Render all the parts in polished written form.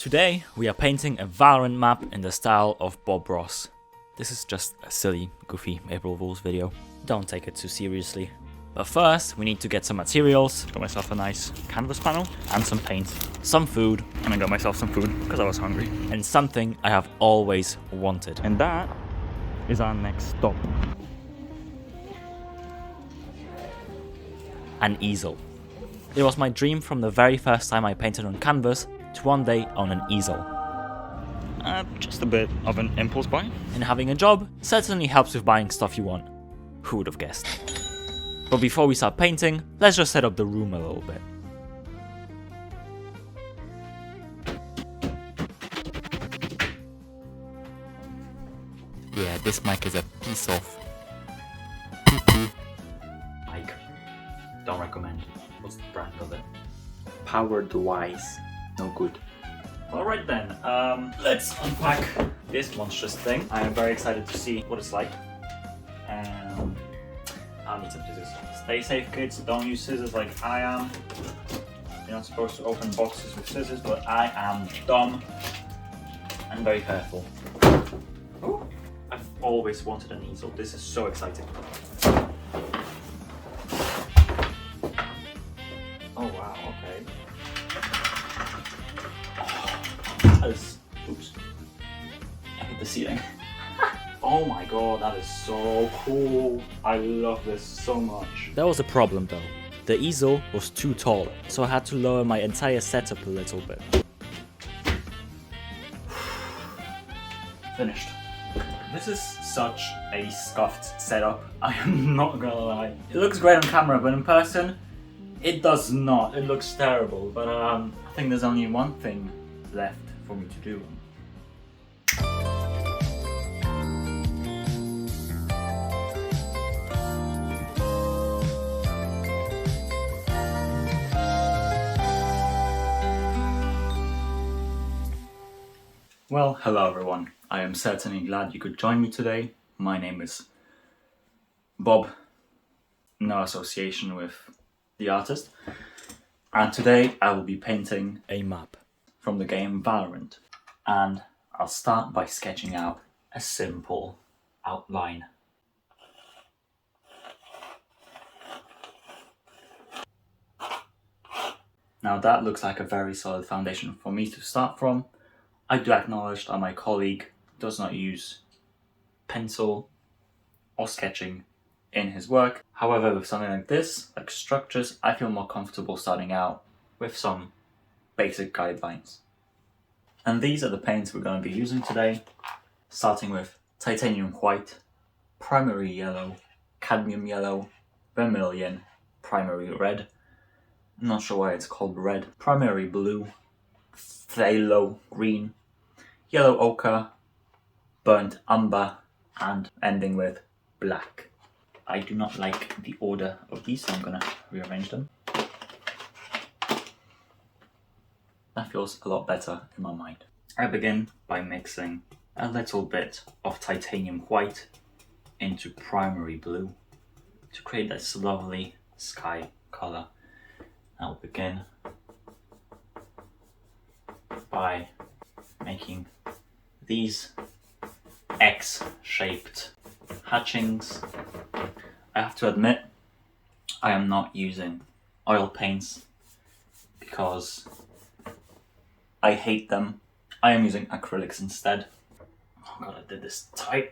Today we are painting a Valorant map in the style of Bob Ross. This is just a silly, goofy April Fool's video. Don't take it too seriously. But first, we need to get some materials. Got myself a nice canvas panel and some paint, some food, and I got myself some food because I was hungry. And something I have always wanted. And that is our next stop. An easel. It was my dream from the very first time I painted on canvas to one day own an easel. Just a bit of an impulse buy. And having a job certainly helps with buying stuff you want. Who would have guessed? But before we start painting, let's just set up the room a little bit. Yeah, this mic is a piece of mic. Don't recommend. What's the brand of it? Powered Wise. No good. Alright then, let's unpack this monstrous thing. I am very excited to see what it's like. I'll need some scissors. Stay safe, kids. Don't use scissors like I am. You're not supposed to open boxes with scissors, but I am dumb and very careful. Oh, I've always wanted an easel. This is so exciting. Oh wow, okay. Oh, that is... Oops. I hit the ceiling. Oh my god, that is so cool. I love this so much. There was a problem though. The easel was too tall, so I had to lower my entire setup a little bit. Finished. This is such a scuffed setup, I am not gonna lie. It looks great on camera, but in person, it does not. It looks terrible, but I think there's only one thing left for me to do. Well, hello everyone. I am certainly glad you could join me today. My name is Bob, no association with the artist. And today I will be painting a map from the game Valorant. And I'll start by sketching out a simple outline. Now that looks like a very solid foundation for me to start from. I do acknowledge that my colleague does not use pencil or sketching in his work. However, with something like this, like structures, I feel more comfortable starting out with some basic guidelines. And these are the paints we're going to be using today, starting with titanium white, primary yellow, cadmium yellow, vermilion, primary red. I'm not sure why it's called red, primary blue, phthalo green, yellow ochre, burnt umber, and ending with black. I do not like the order of these, so I'm gonna rearrange them. That feels a lot better in my mind. I begin by mixing a little bit of titanium white into primary blue to create this lovely sky color. I'll begin by making these X-shaped hatchings. I have to admit, I am not using oil paints because I hate them. I am using acrylics instead. Oh god, I did this tight.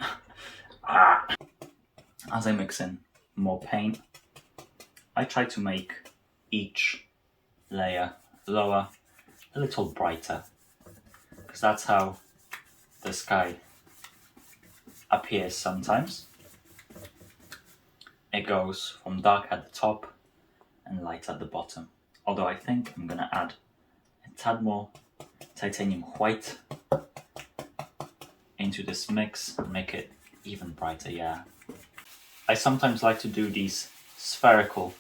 As I mix in more paint, I try to make each layer lower, a little brighter, because that's how the sky appears sometimes. It goes from dark at the top and light at the bottom. Although I think I'm gonna add a tad more titanium white into this mix and make it even brighter, yeah. I sometimes like to do these spherical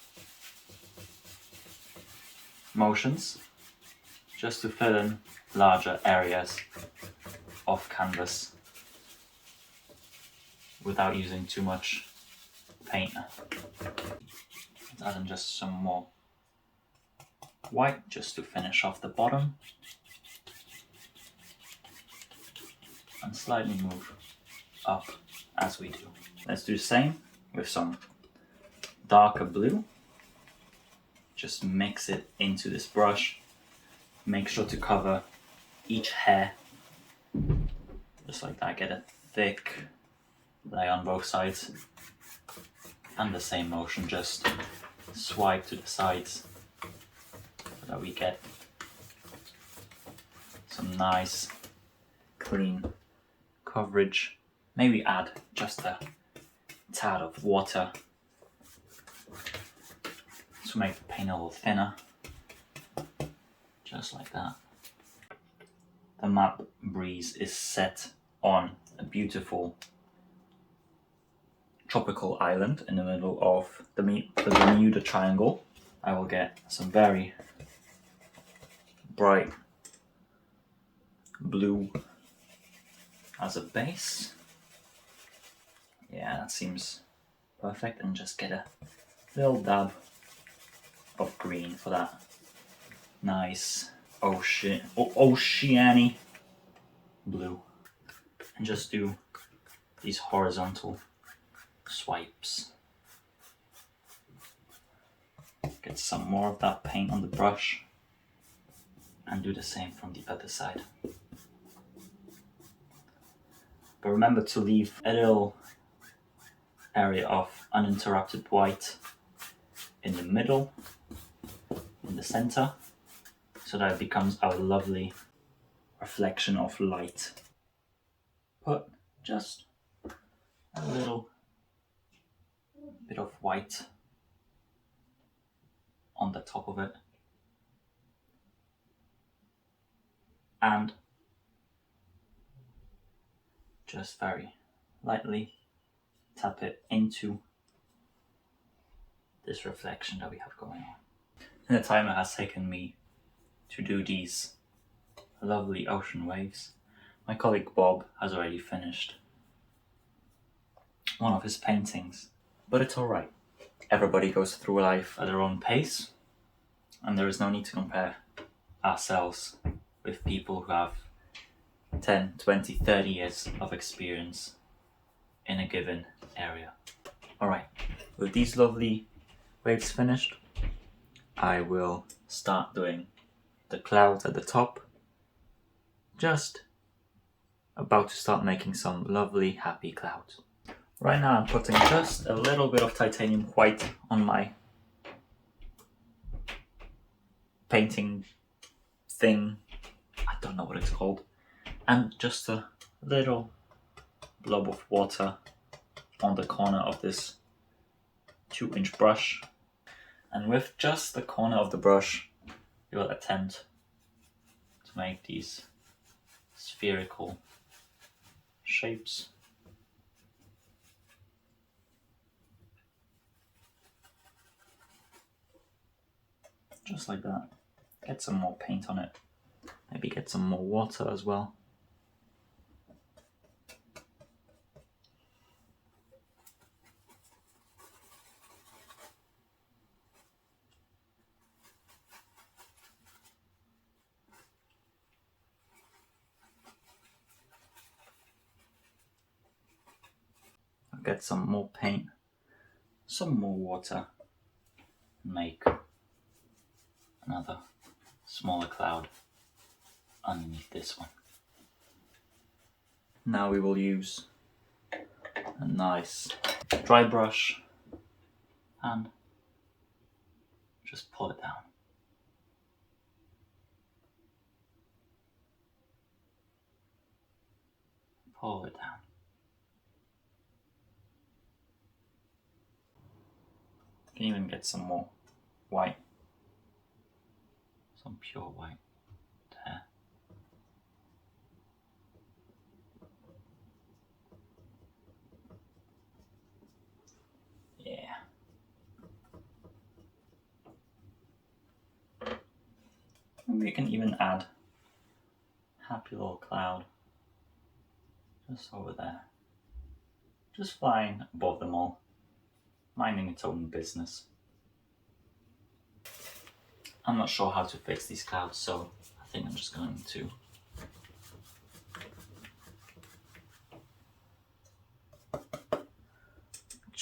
motions just to fill in larger areas of canvas without using too much paint. Let's add in just some more white just to finish off the bottom. and slightly move up as we do. Let's do the same with some darker blue. Just mix it into this brush. Make sure to cover each hair. Just like that, get a thick layer on both sides. And the same motion, just swipe to the sides so that we get some nice clean coverage. Maybe add just a tad of water to make the paint a little thinner, just like that. The map breeze is set on a beautiful tropical island in the middle of the Bermuda Triangle. I will get some very bright blue as a base. Yeah, that seems perfect, and just get a little dab of green for that nice oceany blue, and just do these horizontal swipes. Get some more of that paint on the brush and do the same from the other side. But remember to leave a little area of uninterrupted white in the middle, in the center, so that it becomes our lovely reflection of light. Put just a little bit of white on the top of it, and just very lightly tap it into this reflection that we have going on. And the timer has taken me to do these lovely ocean waves. My colleague Bob has already finished one of his paintings, but it's alright. Everybody goes through life at their own pace, and there is no need to compare ourselves with people who have 10, 20, 30 years of experience in a given area. Alright, with these lovely waves finished, I will start doing the clouds at the top. Just about to start making some lovely happy clouds. Right now I'm putting just a little bit of titanium white on my painting thing. I don't know what it's called. And just a little blob of water on the corner of this 2-inch brush. And with just the corner of the brush, we will attempt to make these spherical shapes. Just like that. Get some more paint on it. Maybe get some more water as well. I'll get some more paint, some more water, and make another smaller cloud underneath this one. Now we will use a nice dry brush and just pull it down. Pull it down. You can even get some more white, some pure white there. Yeah. Maybe you can even add a happy little cloud just over there. Just flying above them all, minding its own business. I'm not sure how to fix these clouds, so I think I'm just going to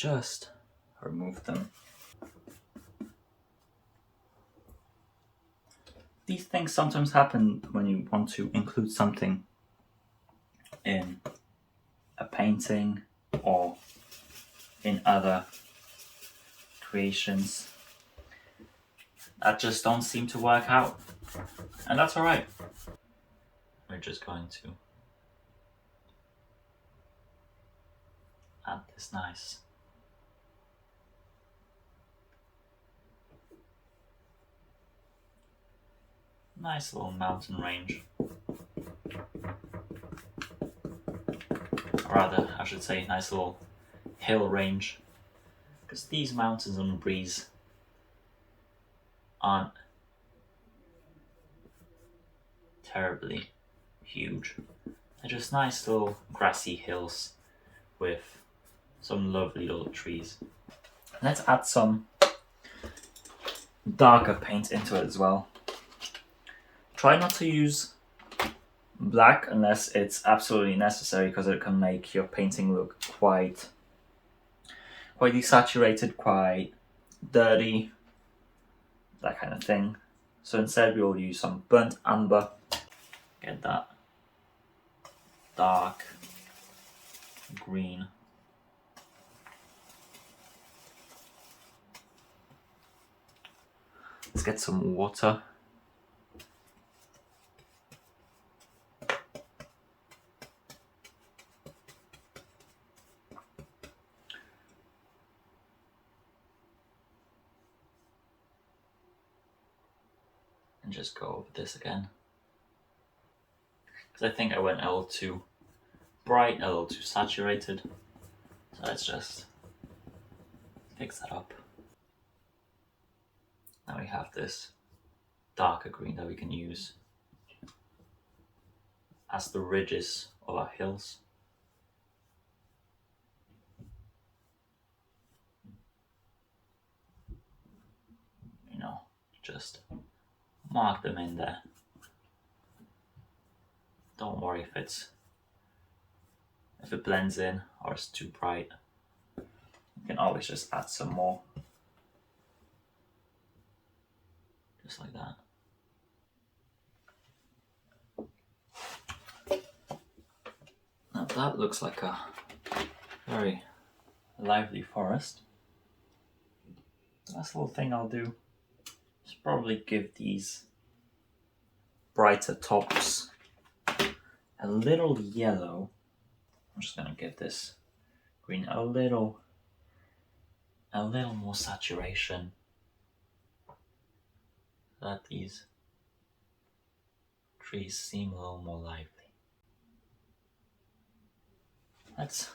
just remove them. These things sometimes happen when you want to include something in a painting or in other creations that just don't seem to work out, and that's all right. We're just going to add this nice little mountain range. Or rather, I should say nice little hill range, because these mountains on the breeze aren't terribly huge. They're just nice little grassy hills with some lovely little trees. Let's add some darker paint into it as well. Try not to use black unless it's absolutely necessary, because it can make your painting look quite desaturated, quite dirty, that kind of thing. So instead we will use some burnt umber. Get that dark green. Let's get some water. And just go over this again. Because I think I went a little too bright, a little too saturated. So let's just fix that up. Now we have this darker green that we can use as the ridges of our hills. You know, just mark them in there. Don't worry if it blends in or it's too bright. You can always just add some more. Just like that. Now that looks like a very lively forest. The last little thing I'll do is probably give these brighter tops a little yellow. I'm just gonna give this green a little more saturation, so that these trees seem a little more lively. Let's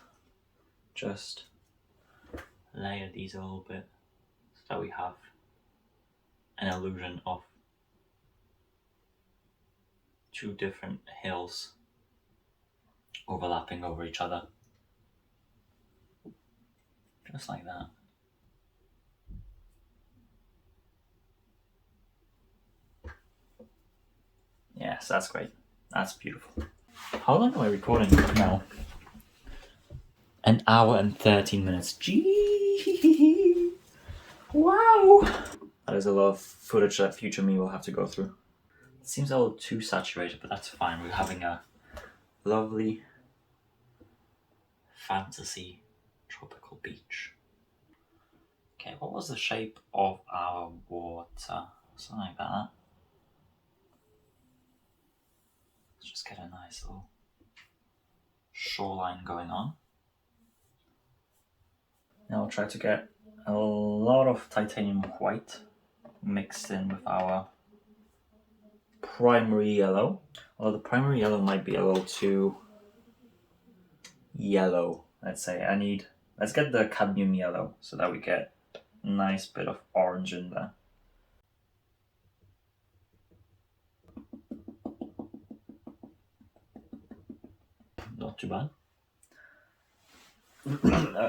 just layer these a little bit so that we have an illusion of two different hills overlapping over each other. Just like that. Yes, that's great. That's beautiful. How long am I recording now? 1 hour and 13 minutes. Gee! Wow! That is a lot of footage that future me will have to go through. It seems a little too saturated, but that's fine. We're having a lovely fantasy tropical beach. Okay, what was the shape of our water? Something like that. Let's just get a nice little shoreline going on. Now I'll try to get a lot of titanium white mixed in with our primary yellow. Although the primary yellow might be a little too yellow, let's say. Let's get the cadmium yellow so that we get a nice bit of orange in there. Not too bad.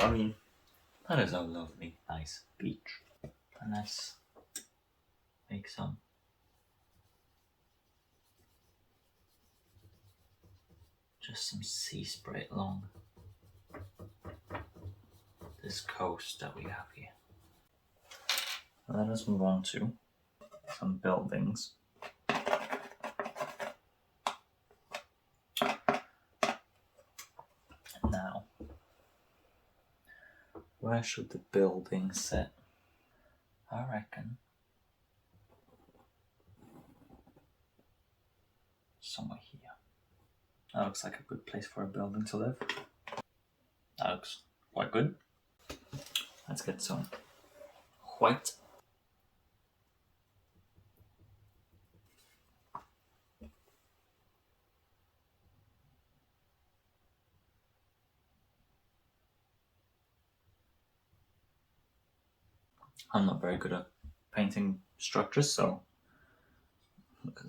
I mean, that is a lovely, nice beach. And let's make some sea spray along this coast that we have here. Let us move on to some buildings. Now, where should the building sit? I reckon somewhere here. That looks like a good place for a building to live. That looks quite good. Let's get some white. I'm not very good at painting structures, so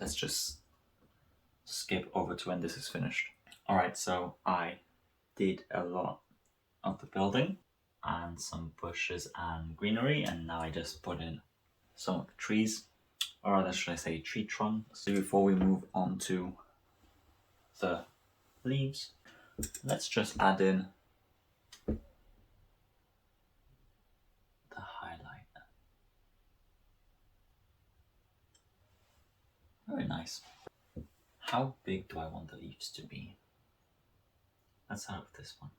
let's just skip over to when this is finished. Alright, so I did a lot of the building and some bushes and greenery, and now I just put in some of the trees, or rather should I say tree trunks. So before we move on to the leaves, let's just add in the highlight. Very nice. How big do I want the leaves to be? Let's start with this one.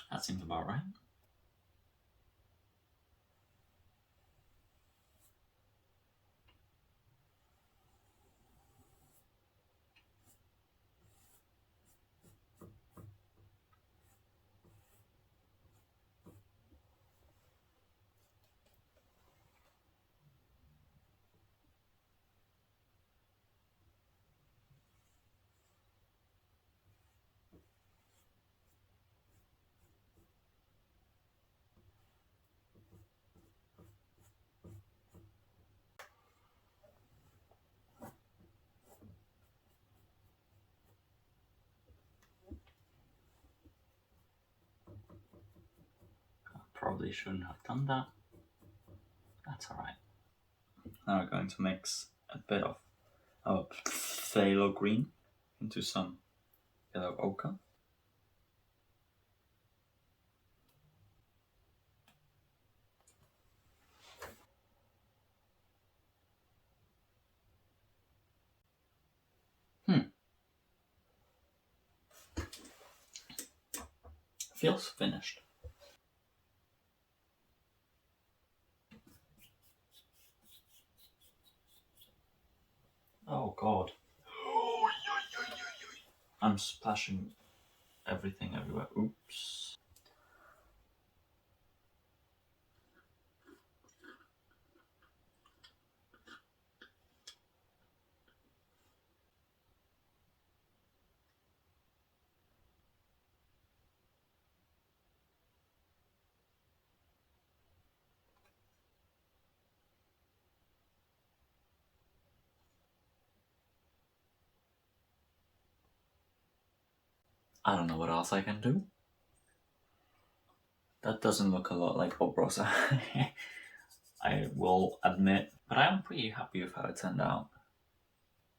That seems about right. Probably shouldn't have done that. That's alright. Now we're going to mix a bit of our phthalo green into some yellow ochre. Feels finished. Oh god. I'm splashing everything everywhere. Oops. I don't know what else I can do. That doesn't look a lot like Bob Rosa, I will admit, but I'm pretty happy with how it turned out.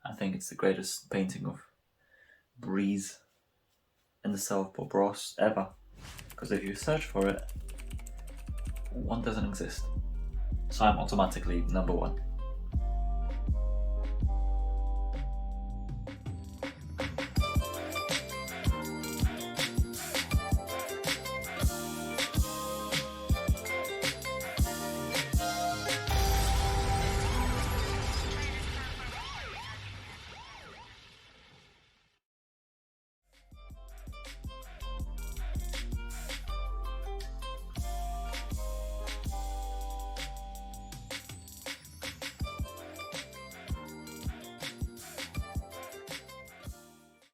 I think it's the greatest painting of breeze in the style of Bob Ross ever. Because if you search for it, one doesn't exist. So I'm automatically number one.